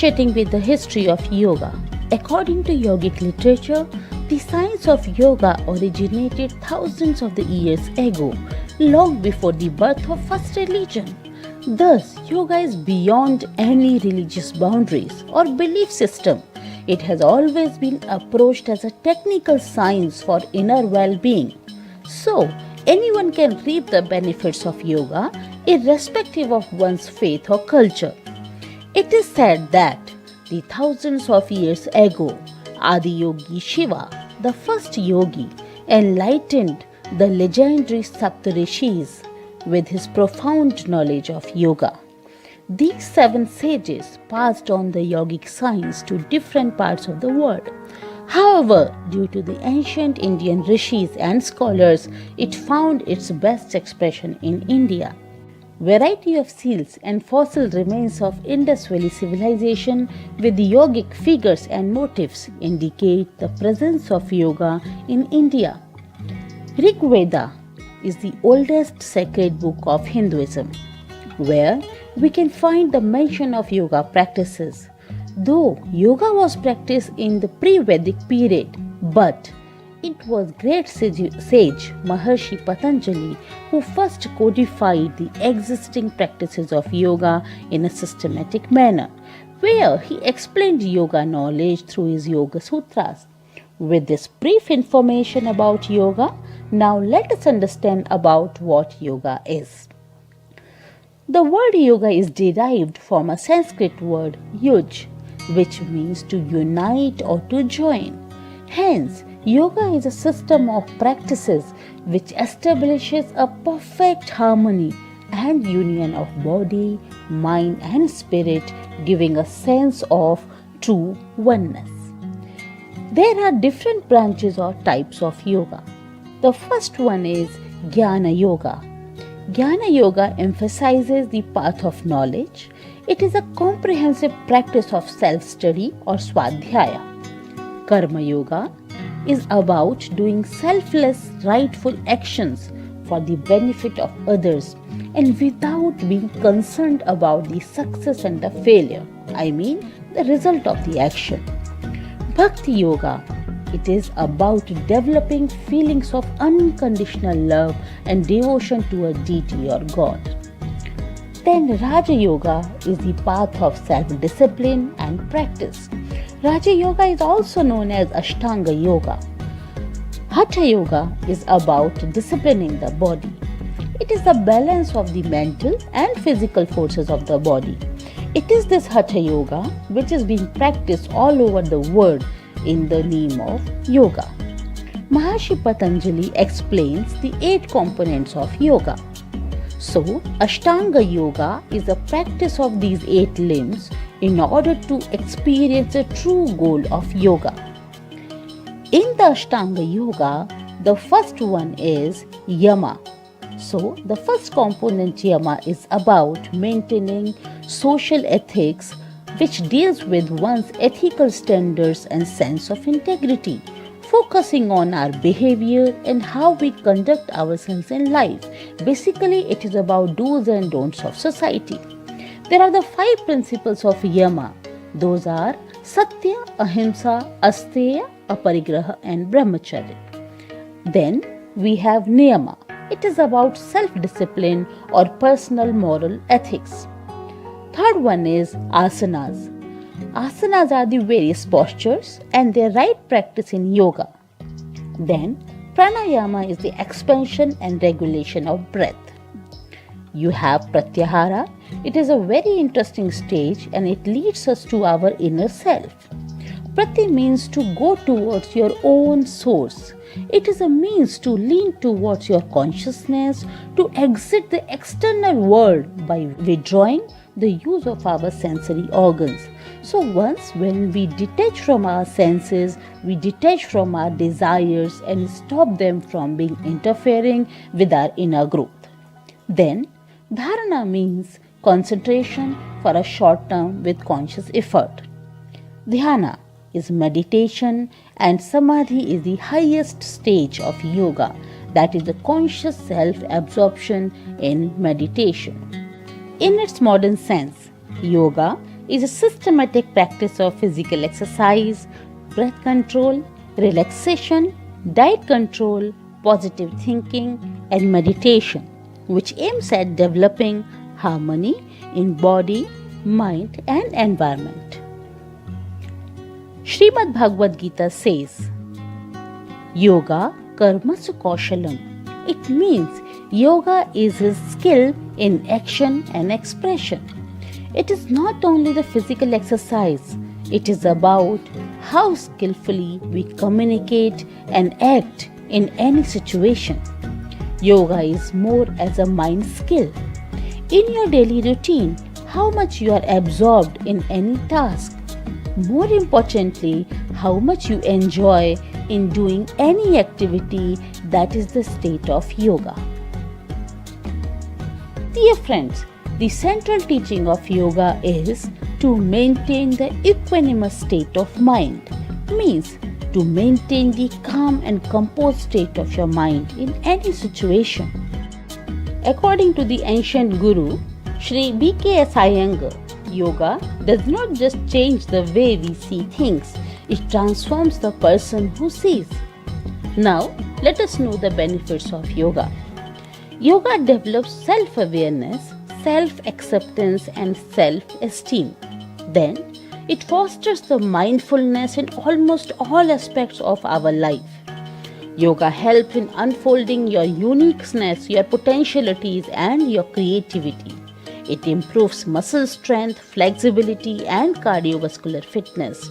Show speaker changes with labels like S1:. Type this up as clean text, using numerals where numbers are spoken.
S1: Initiating with the history of yoga. According to yogic literature, the science of yoga originated thousands of the years ago, long before the birth of first religion. Thus, yoga is beyond any religious boundaries or belief system. It has always been approached as a technical science for inner well-being. So, anyone can reap the benefits of yoga irrespective of one's faith or culture. It is said that the thousands of years ago, Adi Yogi Shiva, the first yogi, enlightened the legendary Saptarishis with his profound knowledge of yoga. These 7 sages passed on the yogic science to different parts of the world. However, due to the ancient Indian rishis and scholars, it found its best expression in India. Variety of seals and fossil remains of Indus Valley civilization with yogic figures and motifs indicate the presence of yoga in India. Rig Veda is the oldest sacred book of Hinduism, where we can find the mention of yoga practices. Though yoga was practiced in the pre-Vedic period, but it was great sage Maharshi Patanjali who first codified the existing practices of yoga in a systematic manner, where he explained yoga knowledge through his Yoga Sutras. With this brief information about yoga, now let us understand about what yoga is. The word yoga is derived from a Sanskrit word yuj, which means to unite or to join. Hence, yoga is a system of practices which establishes a perfect harmony and union of body, mind and spirit, giving a sense of true oneness. There are different branches or types of yoga. The first one is Jnana Yoga. Jnana Yoga emphasizes the path of knowledge. It is a comprehensive practice of self-study or swadhyaya. Karma Yoga is about doing selfless, rightful actions for the benefit of others and without being concerned about the success and the failure, the result of the action. Bhakti Yoga, it is about developing feelings of unconditional love and devotion to a deity or God. Then Raja Yoga is the path of self-discipline and practice. Raja Yoga is also known as Ashtanga Yoga. Hatha Yoga is about disciplining the body. It is the balance of the mental and physical forces of the body. It is this Hatha Yoga which is being practiced all over the world in the name of yoga. Maharshi Patanjali explains the 8 components of yoga. So, Ashtanga Yoga is the practice of these 8 limbs in order to experience the true goal of yoga. In the Ashtanga Yoga, the first one is Yama. So, the first component Yama is about maintaining social ethics, which deals with one's ethical standards and sense of integrity, focusing on our behavior and how we conduct ourselves in life. Basically, it is about do's and don'ts of society. There are the 5 principles of Yama. Those are Satya, Ahimsa, Asteya, Aparigraha and Brahmacharya. Then we have Niyama. It is about self-discipline or personal moral ethics. Third one is Asanas. Asanas are the various postures and their right practice in yoga. Then Pranayama is the expansion and regulation of breath. You have Pratyahara. It is a very interesting stage and it leads us to our inner self. Prati means to go towards your own source. It is a means to lean towards your consciousness, to exit the external world by withdrawing the use of our sensory organs. So once when we detach from our senses, we detach from our desires and stop them from being interfering with our inner growth. Then Dharana means concentration for a short term with conscious effort. Dhyana is meditation and Samadhi is the highest stage of yoga, that is the conscious self-absorption in meditation. In its modern sense, yoga is a systematic practice of physical exercise, breath control, relaxation, diet control, positive thinking, and meditation, which aims at developing harmony in body, mind, and environment. Srimad Bhagavad Gita says, Yoga Karmasu Kaushalam. It means yoga is his skill in action and expression. It is not only the physical exercise, it is about how skillfully we communicate and act in any situation. Yoga is more as a mind skill. In your daily routine, how much you are absorbed in any task. More importantly, how much you enjoy in doing any activity, that is the state of yoga. Dear friends, the central teaching of yoga is to maintain the equanimous state of mind, means to maintain the calm and composed state of your mind in any situation. According to the ancient guru, Sri B.K.S. Iyengar, yoga does not just change the way we see things, it transforms the person who sees. Now, let us know the benefits of yoga. Yoga develops self-awareness, self-acceptance, and self-esteem. Then, it fosters the mindfulness in almost all aspects of our life. Yoga helps in unfolding your uniqueness, your potentialities, and your creativity. It improves muscle strength, flexibility, and cardiovascular fitness.